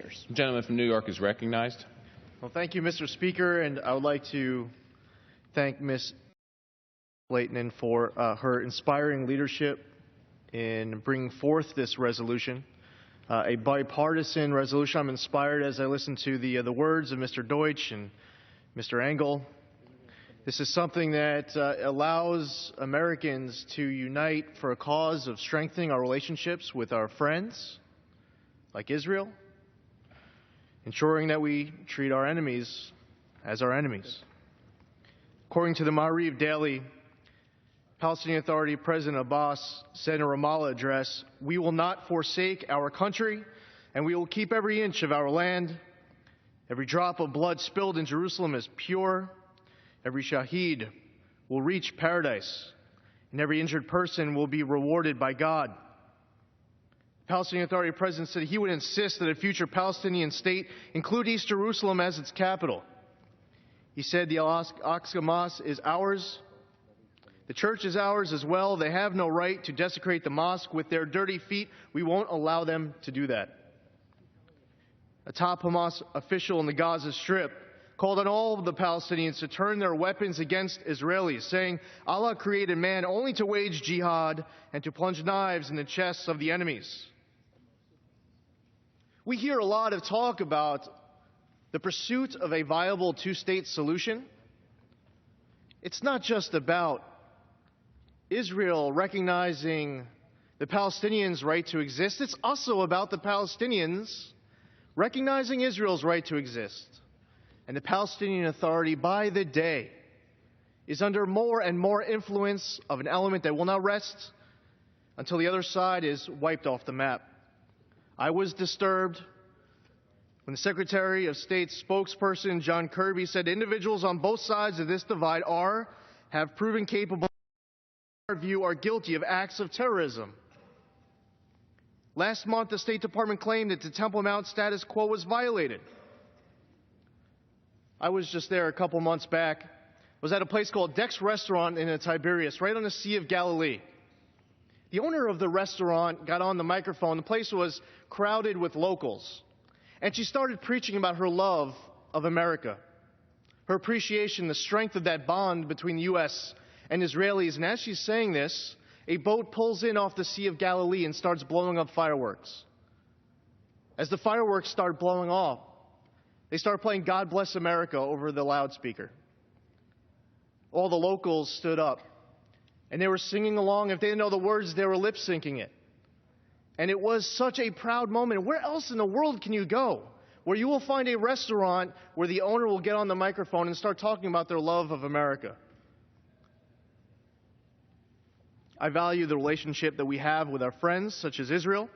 The gentleman from New York is recognized. Well, thank you, Mr. Speaker, and I would like to thank Ms. Leighton for her inspiring leadership in bringing forth this resolution, a bipartisan resolution. I'm inspired as I listen to the words of Mr. Deutsch and Mr. Engel. This is something that allows Americans to unite for a cause of strengthening our relationships with our friends, like Israel, ensuring that we treat our enemies as our enemies. According to the Ma'ariv Daily, Palestinian Authority President Abbas said in a Ramallah address, "We will not forsake our country, and we will keep every inch of our land. Every drop of blood spilled in Jerusalem is pure. Every shaheed will reach paradise, and every injured person will be rewarded by God." Palestinian Authority President said he would insist that a future Palestinian state include East Jerusalem as its capital. He said the Al-Aqsa Mosque is ours. The church is ours as well. They have no right to desecrate the mosque with their dirty feet. We won't allow them to do that. A top Hamas official in the Gaza Strip called on all of the Palestinians to turn their weapons against Israelis, saying Allah created man only to wage jihad and to plunge knives in the chests of the enemies. We hear a lot of talk about the pursuit of a viable two-state solution. It's not just about Israel recognizing the Palestinians' right to exist. It's also about the Palestinians recognizing Israel's right to exist. And the Palestinian Authority, by the day, is under more and more influence of an element that will not rest until the other side is wiped off the map. I was disturbed when the Secretary of State's spokesperson, John Kirby, said individuals on both sides of this divide have proven capable, in our view, are guilty of acts of terrorism. Last month, the State Department claimed that the Temple Mount status quo was violated. I was just there a couple months back. I was at a place called Deck's Restaurant in Tiberias, right on the Sea of Galilee. The owner of the restaurant got on the microphone. The place was crowded with locals. And she started preaching about her love of America, her appreciation, the strength of that bond between the U.S. and Israelis. And as she's saying this, a boat pulls in off the Sea of Galilee and starts blowing up fireworks. As the fireworks start blowing off, they start playing God Bless America over the loudspeaker. All the locals stood up, and they were singing along. If they didn't know the words, they were lip-syncing it. And it was such a proud moment. Where else in the world can you go where you will find a restaurant where the owner will get on the microphone and start talking about their love of America? I value the relationship that we have with our friends, such as Israel.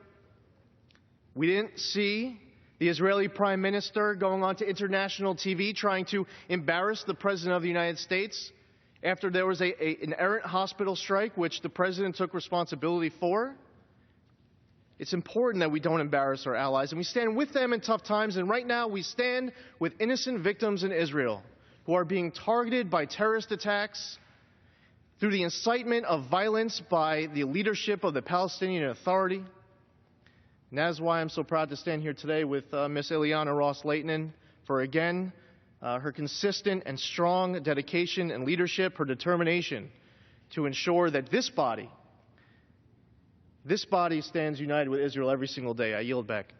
We didn't see the Israeli Prime Minister going on to international TV trying to embarrass the President of the United States after there was an errant hospital strike, which the President took responsibility for. It's important that we don't embarrass our allies, and we stand with them in tough times. And right now, we stand with innocent victims in Israel who are being targeted by terrorist attacks through the incitement of violence by the leadership of the Palestinian Authority. And that is why I'm so proud to stand here today with Ms. Ileana Ros-Lehtinen for, again, her consistent and strong dedication and leadership, her determination to ensure that this body stands united with Israel every single day. I yield back.